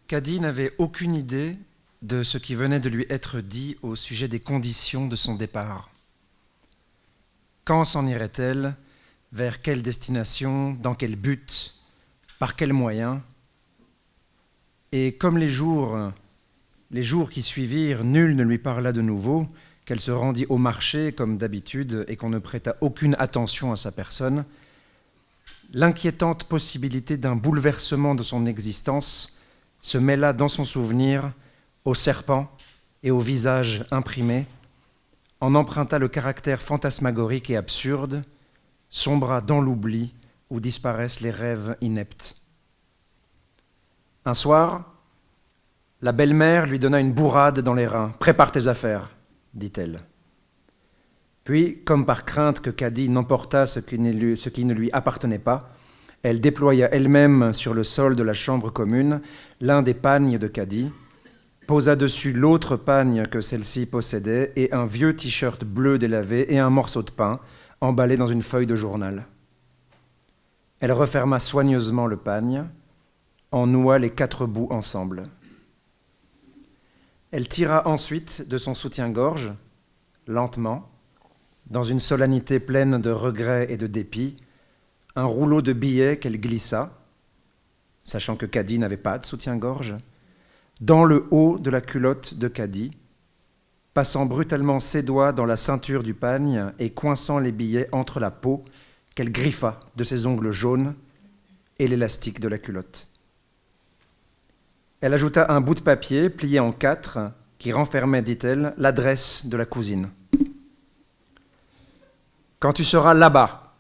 Caddy n'avait aucune idée de ce qui venait de lui être dit au sujet des conditions de son départ. Quand s'en irait-elle? Vers quelle destination? Dans quel but? Par quels moyens? Et comme les jours qui suivirent, nul ne lui parla de nouveau, qu'elle se rendit au marché comme d'habitude et qu'on ne prêta aucune attention à sa personne, l'inquiétante possibilité d'un bouleversement de son existence se mêla dans son souvenir au serpent et au visage imprimé, en emprunta le caractère fantasmagorique et absurde, sombra dans l'oubli où disparaissent les rêves ineptes. Un soir, la belle-mère lui donna une bourrade dans les reins. « Prépare tes affaires », dit-elle. Puis, comme par crainte que Caddy n'emportât ce qui ne lui appartenait pas, elle déploya elle-même sur le sol de la chambre commune l'un des pagnes de Caddy, posa dessus l'autre pagne que celle-ci possédait et un vieux t-shirt bleu délavé et un morceau de pain emballé dans une feuille de journal. Elle referma soigneusement le pagne, en noua les 4 bouts ensemble. Elle tira ensuite de son soutien-gorge, lentement, dans une solennité pleine de regrets et de dépit, un rouleau de billets qu'elle glissa, sachant que Caddy n'avait pas de soutien-gorge, dans le haut de la culotte de Caddy, passant brutalement ses doigts dans la ceinture du pagne et coinçant les billets entre la peau qu'elle griffa de ses ongles jaunes et l'élastique de la culotte. Elle ajouta un bout de papier plié en 4 qui renfermait, dit-elle, l'adresse de la cousine. « Quand tu seras là-bas,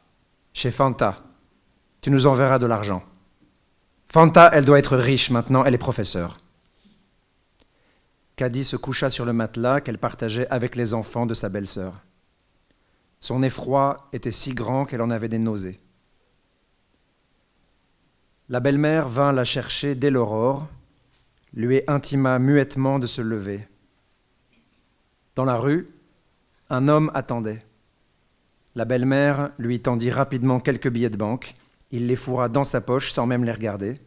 chez Fanta, tu nous enverras de l'argent. Fanta, elle doit être riche maintenant, elle est professeure. » Caddy se coucha sur le matelas qu'elle partageait avec les enfants de sa belle-sœur. Son effroi était si grand qu'elle en avait des nausées. La belle-mère vint la chercher dès l'aurore, lui intima muettement de se lever. Dans la rue, un homme attendait. La belle-mère lui tendit rapidement quelques billets de banque. Il les fourra dans sa poche sans même les regarder.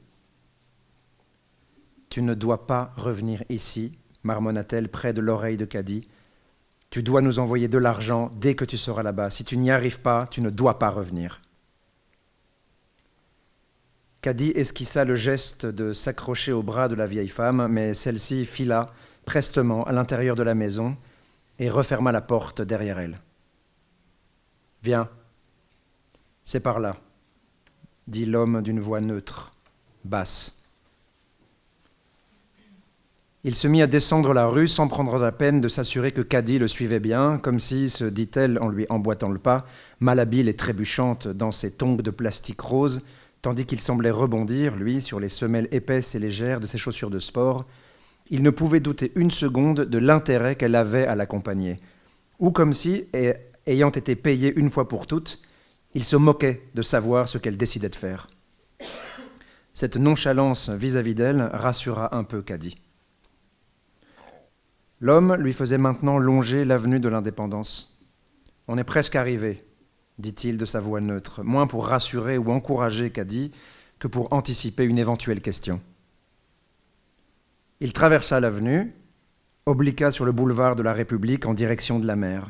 « Tu ne dois pas revenir ici, » marmonna-t-elle près de l'oreille de Caddy. « Tu dois nous envoyer de l'argent dès que tu seras là-bas. Si tu n'y arrives pas, tu ne dois pas revenir. » Caddy esquissa le geste de s'accrocher au bras de la vieille femme, mais celle-ci fila prestement à l'intérieur de la maison et referma la porte derrière elle. « Viens, c'est par là, » dit l'homme d'une voix neutre, basse. Il se mit à descendre la rue sans prendre la peine de s'assurer que Caddy le suivait bien, comme si, se dit-elle en lui emboîtant le pas, malhabile et trébuchante dans ses tongs de plastique rose, tandis qu'il semblait rebondir, lui, sur les semelles épaisses et légères de ses chaussures de sport, il ne pouvait douter une seconde de l'intérêt qu'elle avait à l'accompagner, ou comme si, ayant été payé une fois pour toutes, il se moquait de savoir ce qu'elle décidait de faire. Cette nonchalance vis-à-vis d'elle rassura un peu Caddy. L'homme lui faisait maintenant longer l'avenue de l'Indépendance. « On est presque arrivé », dit-il de sa voix neutre, moins pour rassurer ou encourager Caddy que pour anticiper une éventuelle question. Il traversa l'avenue, obliqua sur le boulevard de la République en direction de la mer.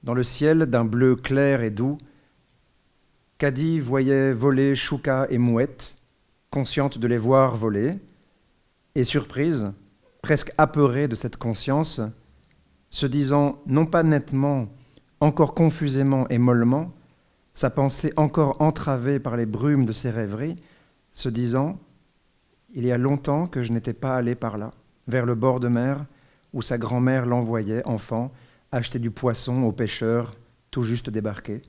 Dans le ciel d'un bleu clair et doux, Caddy voyait voler Chouka et Mouette, consciente de les voir voler, et surprise, presque apeurée de cette conscience, se disant non pas nettement, encore confusément et mollement, sa pensée encore entravée par les brumes de ses rêveries, se disant « Il y a longtemps que je n'étais pas allé par là, vers le bord de mer, où sa grand-mère l'envoyait, enfant, acheter du poisson aux pêcheurs tout juste débarqués. »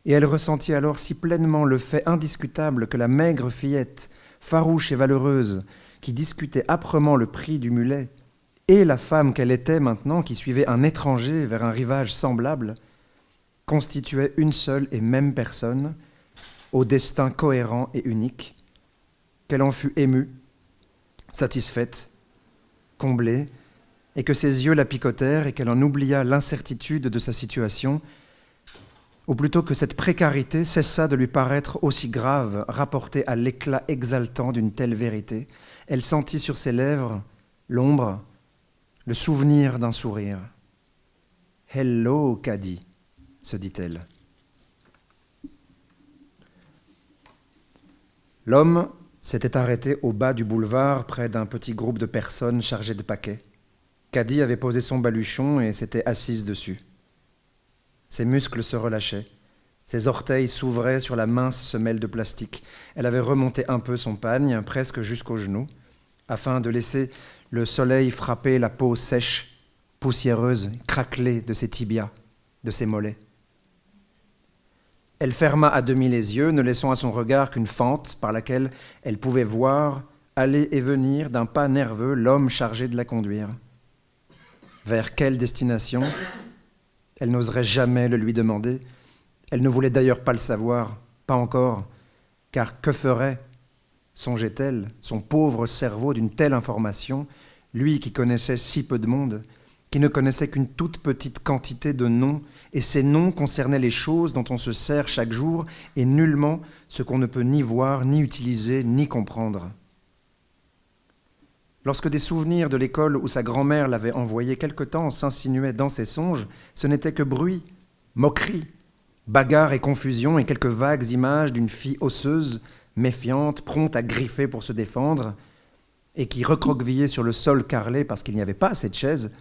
Et elle ressentit alors si pleinement le fait indiscutable que la maigre fillette, farouche et valeureuse, qui discutait âprement le prix du mulet, et la femme qu'elle était maintenant, qui suivait un étranger vers un rivage semblable, constituaient une seule et même personne, au destin cohérent et unique, qu'elle en fut émue, satisfaite, comblée, et que ses yeux la picotèrent et qu'elle en oublia l'incertitude de sa situation, ou plutôt que cette précarité cessa de lui paraître aussi grave, rapportée à l'éclat exaltant d'une telle vérité. Elle sentit sur ses lèvres l'ombre, le souvenir d'un sourire. « Hello, Caddy !» se dit-elle. L'homme s'était arrêté au bas du boulevard, près d'un petit groupe de personnes chargées de paquets. Caddy avait posé son baluchon et s'était assise dessus. Ses muscles se relâchaient. Ses orteils s'ouvraient sur la mince semelle de plastique. Elle avait remonté un peu son pagne, presque jusqu'aux genoux, afin de laisser le soleil frapper la peau sèche, poussiéreuse, craquelée de ses tibias, de ses mollets. Elle ferma à demi les yeux, ne laissant à son regard qu'une fente par laquelle elle pouvait voir aller et venir d'un pas nerveux l'homme chargé de la conduire. Vers quelle destination ? Elle n'oserait jamais le lui demander. Elle ne voulait d'ailleurs pas le savoir, pas encore, car que ferait, songeait-elle, son pauvre cerveau d'une telle information, lui qui connaissait si peu de monde, qui ne connaissait qu'une toute petite quantité de noms, et ces noms concernaient les choses dont on se sert chaque jour, et nullement ce qu'on ne peut ni voir, ni utiliser, ni comprendre. Lorsque des souvenirs de l'école où sa grand-mère l'avait envoyé quelque temps s'insinuaient dans ses songes, ce n'était que bruit, moquerie, bagarre et confusion et quelques vagues images d'une fille osseuse, méfiante, prompte à griffer pour se défendre, et qui, recroquevillée sur le sol carrelé parce qu'il n'y avait pas assez de chaises,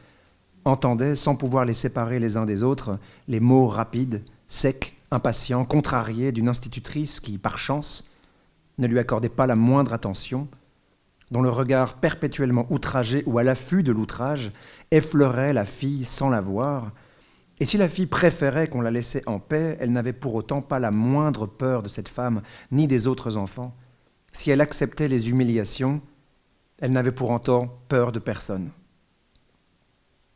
entendait, sans pouvoir les séparer les uns des autres, les mots rapides, secs, impatients, contrariés d'une institutrice qui, par chance, ne lui accordait pas la moindre attention, dont le regard perpétuellement outragé ou à l'affût de l'outrage effleurait la fille sans la voir, et si la fille préférait qu'on la laissait en paix, elle n'avait pour autant pas la moindre peur de cette femme, ni des autres enfants. Si elle acceptait les humiliations, elle n'avait pour autant peur de personne.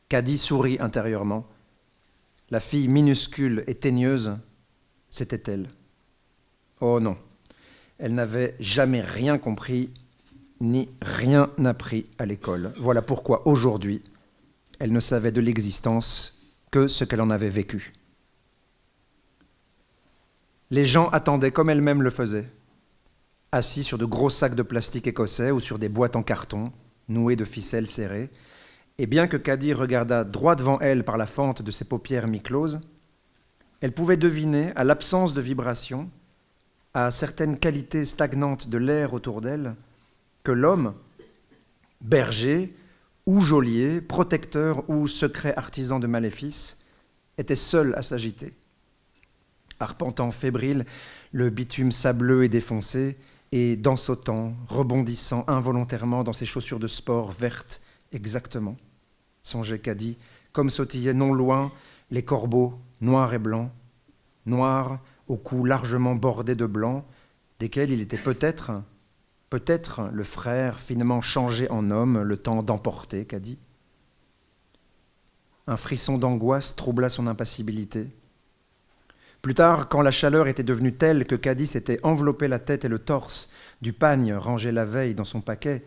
Caddy sourit intérieurement. La fille minuscule et teigneuse, c'était elle. Oh non, elle n'avait jamais rien compris ni rien appris à l'école. Voilà pourquoi aujourd'hui, elle ne savait de l'existence que ce qu'elle en avait vécu. Les gens attendaient comme elle-même le faisait, assis sur de gros sacs de plastique écossais ou sur des boîtes en carton, nouées de ficelles serrées, et bien que Caddy regardât droit devant elle par la fente de ses paupières mi-closes, elle pouvait deviner, à l'absence de vibration, à certaines qualités stagnantes de l'air autour d'elle, que l'homme, berger ou geôlier, protecteur ou secret artisan de maléfices, était seul à s'agiter. Arpentant fébrile le bitume sableux et défoncé, et dansautant, rebondissant involontairement dans ses chaussures de sport vertes exactement, songeait Caddy, comme sautillaient non loin les corbeaux noirs et blancs, noirs au cou largement bordé de blanc, desquels il était peut-être le frère finement changé en homme, le temps d'emporter, Caddy. Un frisson d'angoisse troubla son impassibilité. Plus tard, quand la chaleur était devenue telle que Caddy s'était enveloppé la tête et le torse du pagne rangé la veille dans son paquet,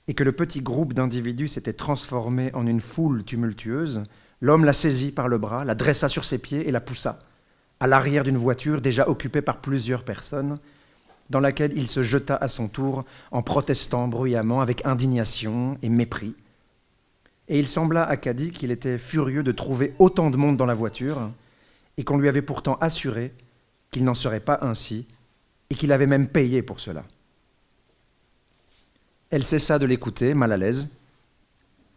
et que le petit groupe d'individus s'était transformé en une foule tumultueuse, l'homme la saisit par le bras, la dressa sur ses pieds et la poussa, à l'arrière d'une voiture déjà occupée par plusieurs personnes, dans laquelle il se jeta à son tour en protestant bruyamment avec indignation et mépris. Et il sembla à Caddy qu'il était furieux de trouver autant de monde dans la voiture et qu'on lui avait pourtant assuré qu'il n'en serait pas ainsi et qu'il avait même payé pour cela. Elle cessa de l'écouter, mal à l'aise,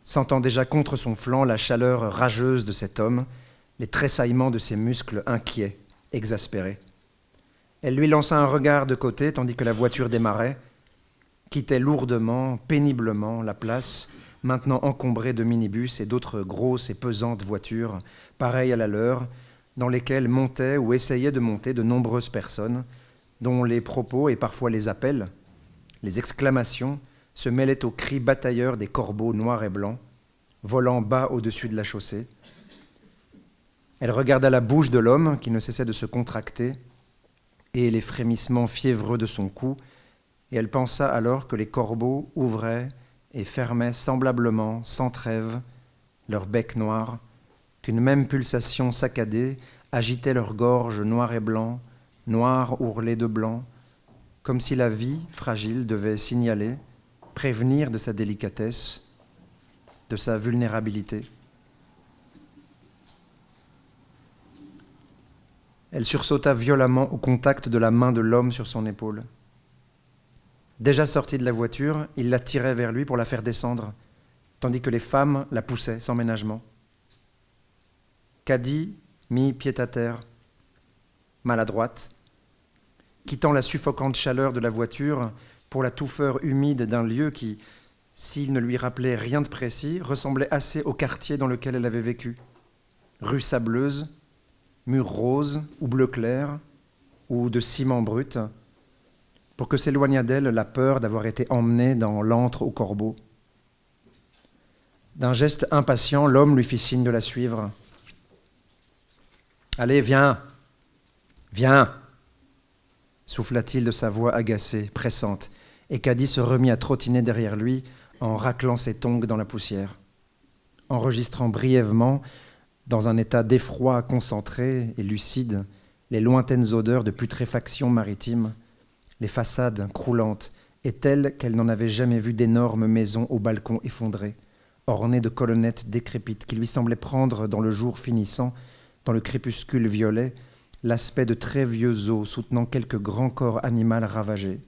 sentant déjà contre son flanc la chaleur rageuse de cet homme, les tressaillements de ses muscles inquiets, exaspérés. Elle lui lança un regard de côté tandis que la voiture démarrait, quittait lourdement, péniblement la place, maintenant encombrée de minibus et d'autres grosses et pesantes voitures, pareilles à la leur, dans lesquelles montaient ou essayaient de monter de nombreuses personnes, dont les propos et parfois les appels, les exclamations, se mêlaient aux cris batailleurs des corbeaux noirs et blancs, volant bas au-dessus de la chaussée. Elle regarda la bouche de l'homme qui ne cessait de se contracter, et les frémissements fiévreux de son cou, et elle pensa alors que les corbeaux ouvraient et fermaient semblablement, sans trêve, leur bec noir, qu'une même pulsation saccadée agitaient leurs gorges noires et blancs, noirs ourlés de blanc, comme si la vie, fragile, devait signaler, prévenir de sa délicatesse, de sa vulnérabilité. Elle sursauta violemment au contact de la main de l'homme sur son épaule. Déjà sortie de la voiture, il la tirait vers lui pour la faire descendre, tandis que les femmes la poussaient sans ménagement. Caddy mit pied à terre, maladroite, quittant la suffocante chaleur de la voiture pour la touffeur humide d'un lieu qui, s'il ne lui rappelait rien de précis, ressemblait assez au quartier dans lequel elle avait vécu. Rue sableuse, murs roses ou bleu clair, ou de ciment brut, pour que s'éloignât d'elle la peur d'avoir été emmenée dans l'antre aux corbeaux. D'un geste impatient, l'homme lui fit signe de la suivre. « Allez, viens, viens !» souffla-t-il de sa voix agacée, pressante, et Caddy se remit à trottiner derrière lui en raclant ses tongs dans la poussière. Enregistrant brièvement, dans un état d'effroi concentré et lucide, les lointaines odeurs de putréfaction maritime, les façades croulantes et telles qu'elle n'en avait jamais vu d'énormes maisons aux balcons effondrés, ornées de colonnettes décrépites qui lui semblaient prendre dans le jour finissant, dans le crépuscule violet, l'aspect de très vieux os soutenant quelques grands corps animaux ravagés.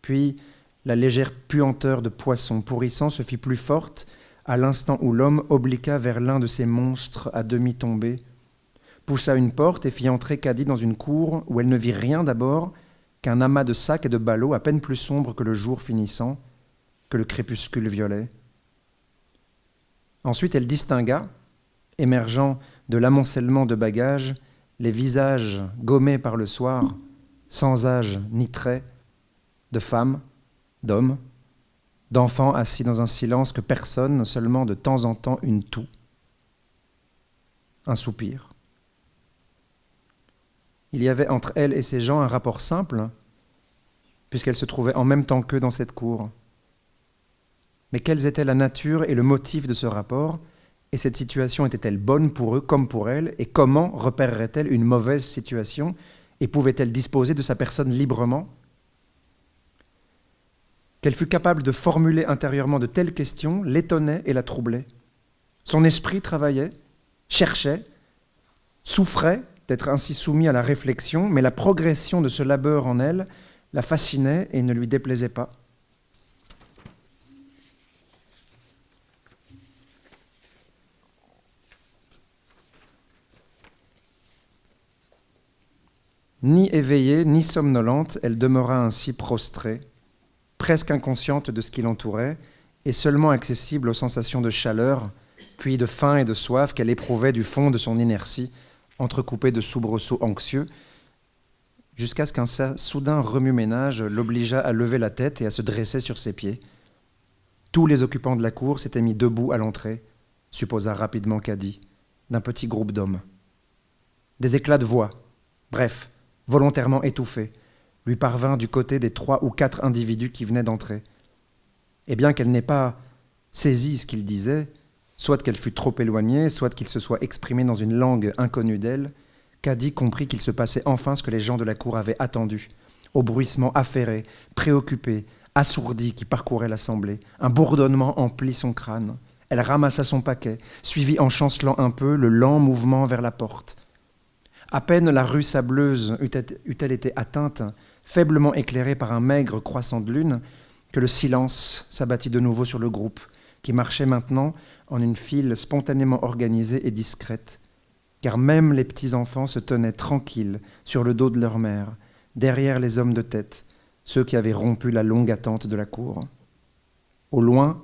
Puis, la légère puanteur de poisson pourrissant se fit plus forte à l'instant où l'homme obliqua vers l'un de ces monstres à demi tombés, poussa une porte et fit entrer Caddy dans une cour où elle ne vit rien d'abord qu'un amas de sacs et de ballots à peine plus sombres que le jour finissant, que le crépuscule violet. Ensuite, elle distingua, émergeant de l'amoncellement de bagages, les visages gommés par le soir, sans âge ni trait, de femmes, d'hommes, d'enfants assis dans un silence que personne, seulement de temps en temps une toux, un soupir. Il y avait entre elle et ces gens un rapport simple, puisqu'elle se trouvait en même temps qu'eux dans cette cour. Mais quelles étaient la nature et le motif de ce rapport, et cette situation était-elle bonne pour eux comme pour elle, et comment repérerait-elle une mauvaise situation, et pouvait-elle disposer de sa personne librement ? Qu'elle fût capable de formuler intérieurement de telles questions l'étonnait et la troublait. Son esprit travaillait, cherchait, souffrait d'être ainsi soumis à la réflexion, mais la progression de ce labeur en elle la fascinait et ne lui déplaisait pas. Ni éveillée, ni somnolente, elle demeura ainsi prostrée, presque inconsciente de ce qui l'entourait, et seulement accessible aux sensations de chaleur, puis de faim et de soif qu'elle éprouvait du fond de son inertie, entrecoupée de soubresauts anxieux, jusqu'à ce qu'un soudain remue-ménage l'obligeât à lever la tête et à se dresser sur ses pieds. Tous les occupants de la cour s'étaient mis debout à l'entrée, supposa rapidement Caddy, d'un petit groupe d'hommes. Des éclats de voix, bref, volontairement étouffés, lui parvinrent du côté des 3 ou 4 individus qui venaient d'entrer. Et bien qu'elle n'ait pas saisi ce qu'il disait, soit qu'elle fût trop éloignée, soit qu'il se soit exprimé dans une langue inconnue d'elle, Caddy comprit qu'il se passait enfin ce que les gens de la cour avaient attendu, au bruissement affairé, préoccupé, assourdi qui parcourait l'assemblée. Un bourdonnement emplit son crâne. Elle ramassa son paquet, suivit en chancelant un peu le lent mouvement vers la porte. À peine la rue sableuse eut-elle été atteinte, faiblement éclairée par un maigre croissant de lune, que le silence s'abattit de nouveau sur le groupe, qui marchait maintenant en une file spontanément organisée et discrète, car même les petits-enfants se tenaient tranquilles sur le dos de leur mère, derrière les hommes de tête, ceux qui avaient rompu la longue attente de la cour. Au loin,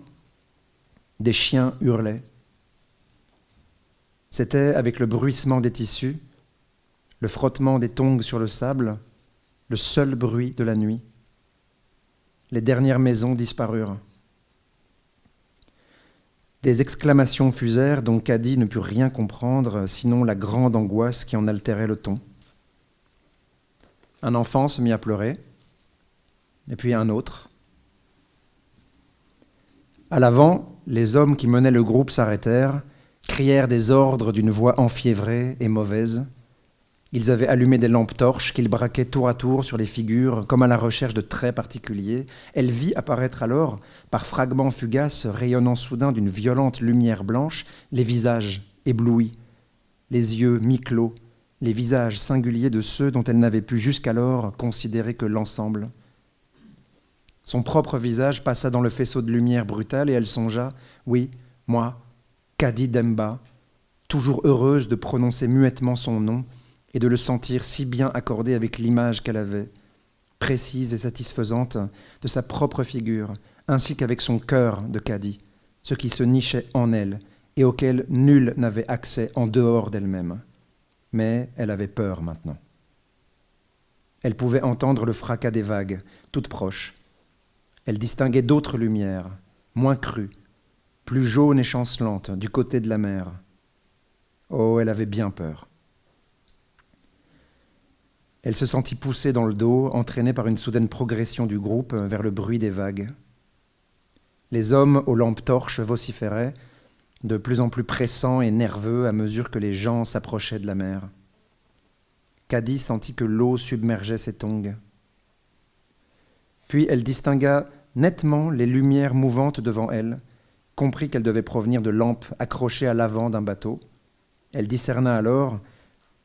des chiens hurlaient. C'était, avec le bruissement des tissus, le frottement des tongs sur le sable, le seul bruit de la nuit. Les dernières maisons disparurent. Des exclamations fusèrent dont Caddy ne put rien comprendre, sinon la grande angoisse qui en altérait le ton. Un enfant se mit à pleurer, et puis un autre. À l'avant, les hommes qui menaient le groupe s'arrêtèrent, crièrent des ordres d'une voix enfiévrée et mauvaise, Ils avaient allumé des lampes torches qu'ils braquaient tour à tour sur les figures, comme à la recherche de traits particuliers. Elle vit apparaître alors, par fragments fugaces rayonnant soudain d'une violente lumière blanche, les visages éblouis, les yeux mi-clos, les visages singuliers de ceux dont elle n'avait pu jusqu'alors considérer que l'ensemble. Son propre visage passa dans le faisceau de lumière brutale et elle songea, oui, moi, Kadi Demba, toujours heureuse de prononcer muettement son nom et de le sentir si bien accordé avec l'image qu'elle avait, précise et satisfaisante, de sa propre figure, ainsi qu'avec son cœur de Kadi, ce qui se nichait en elle et auquel nul n'avait accès en dehors d'elle-même. Mais elle avait peur maintenant. Elle pouvait entendre le fracas des vagues, toutes proches. Elle distinguait d'autres lumières, moins crues, plus jaunes et chancelantes, du côté de la mer. Oh, elle avait bien peur. Elle se sentit poussée dans le dos, entraînée par une soudaine progression du groupe vers le bruit des vagues. Les hommes aux lampes torches vociféraient, de plus en plus pressants et nerveux à mesure que les gens s'approchaient de la mer. Kadi sentit que l'eau submergeait ses tongs. Puis elle distingua nettement les lumières mouvantes devant elle, comprit qu'elles devaient provenir de lampes accrochées à l'avant d'un bateau. Elle discerna alors,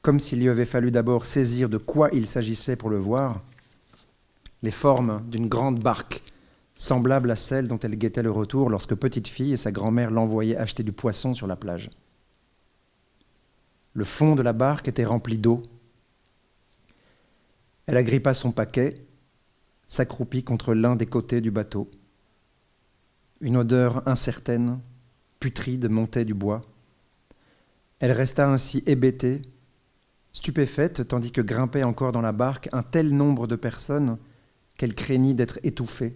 comme s'il lui avait fallu d'abord saisir de quoi il s'agissait pour le voir, les formes d'une grande barque, semblable à celle dont elle guettait le retour lorsque petite fille et sa grand-mère l'envoyaient acheter du poisson sur la plage. Le fond de la barque était rempli d'eau. Elle agrippa son paquet, s'accroupit contre l'un des côtés du bateau. Une odeur incertaine, putride montait du bois. Elle resta ainsi hébétée, stupéfaite, tandis que grimpait encore dans la barque un tel nombre de personnes qu'elle craignit d'être étouffée,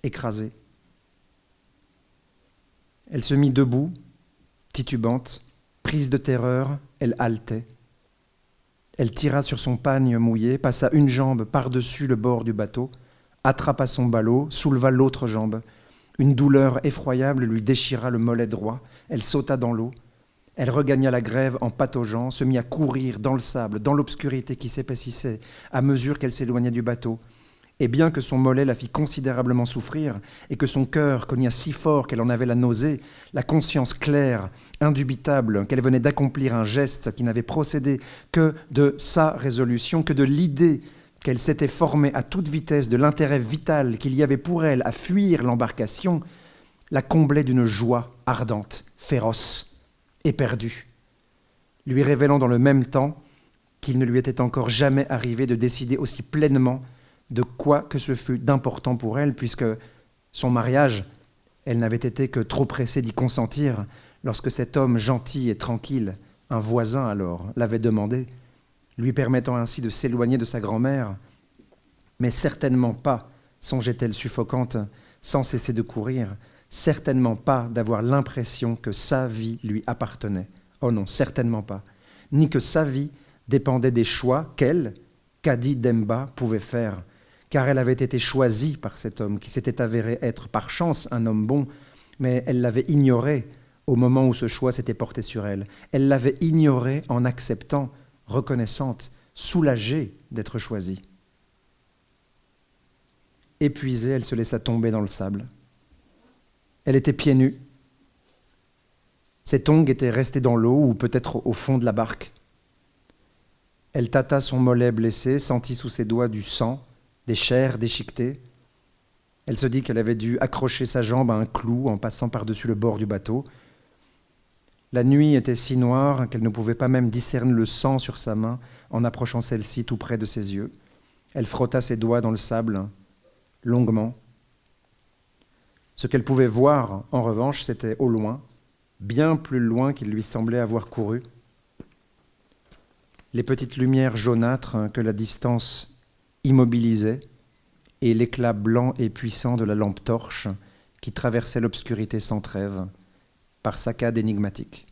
écrasée. Elle se mit debout, titubante, prise de terreur, elle haletait. Elle tira sur son pagne mouillé, passa une jambe par-dessus le bord du bateau, attrapa son ballot, souleva l'autre jambe. Une douleur effroyable lui déchira le mollet droit. Elle sauta dans l'eau. Elle regagna la grève en pataugeant, se mit à courir dans le sable, dans l'obscurité qui s'épaississait à mesure qu'elle s'éloignait du bateau. Et bien que son mollet la fit considérablement souffrir et que son cœur cogna si fort qu'elle en avait la nausée, la conscience claire, indubitable, qu'elle venait d'accomplir un geste qui n'avait procédé que de sa résolution, que de l'idée qu'elle s'était formée à toute vitesse de l'intérêt vital qu'il y avait pour elle à fuir l'embarcation, la comblait d'une joie ardente, féroce, éperdue, lui révélant dans le même temps qu'il ne lui était encore jamais arrivé de décider aussi pleinement de quoi que ce fût d'important pour elle, puisque son mariage, elle n'avait été que trop pressée d'y consentir lorsque cet homme gentil et tranquille, un voisin alors, l'avait demandé, lui permettant ainsi de s'éloigner de sa grand-mère. Mais certainement pas, songeait-elle suffocante, sans cesser de courir, certainement pas d'avoir l'impression que sa vie lui appartenait. Oh non, certainement pas. Ni que sa vie dépendait des choix qu'elle, Kadi Demba, pouvait faire, car elle avait été choisie par cet homme qui s'était avéré être par chance un homme bon, mais elle l'avait ignoré au moment où ce choix s'était porté sur elle. Elle l'avait ignoré en acceptant, reconnaissante, soulagée d'être choisie. Épuisée, elle se laissa tomber dans le sable. Elle était pieds nus. Ses tongs étaient restés dans l'eau ou peut-être au fond de la barque. Elle tâta son mollet blessé, sentit sous ses doigts du sang, des chairs déchiquetées. Elle se dit qu'elle avait dû accrocher sa jambe à un clou en passant par-dessus le bord du bateau. La nuit était si noire qu'elle ne pouvait pas même discerner le sang sur sa main en approchant celle-ci tout près de ses yeux. Elle frotta ses doigts dans le sable, longuement. Ce qu'elle pouvait voir, en revanche, c'était au loin, bien plus loin qu'il lui semblait avoir couru, les petites lumières jaunâtres que la distance immobilisait et l'éclat blanc et puissant de la lampe torche qui traversait l'obscurité sans trêve par saccades énigmatiques.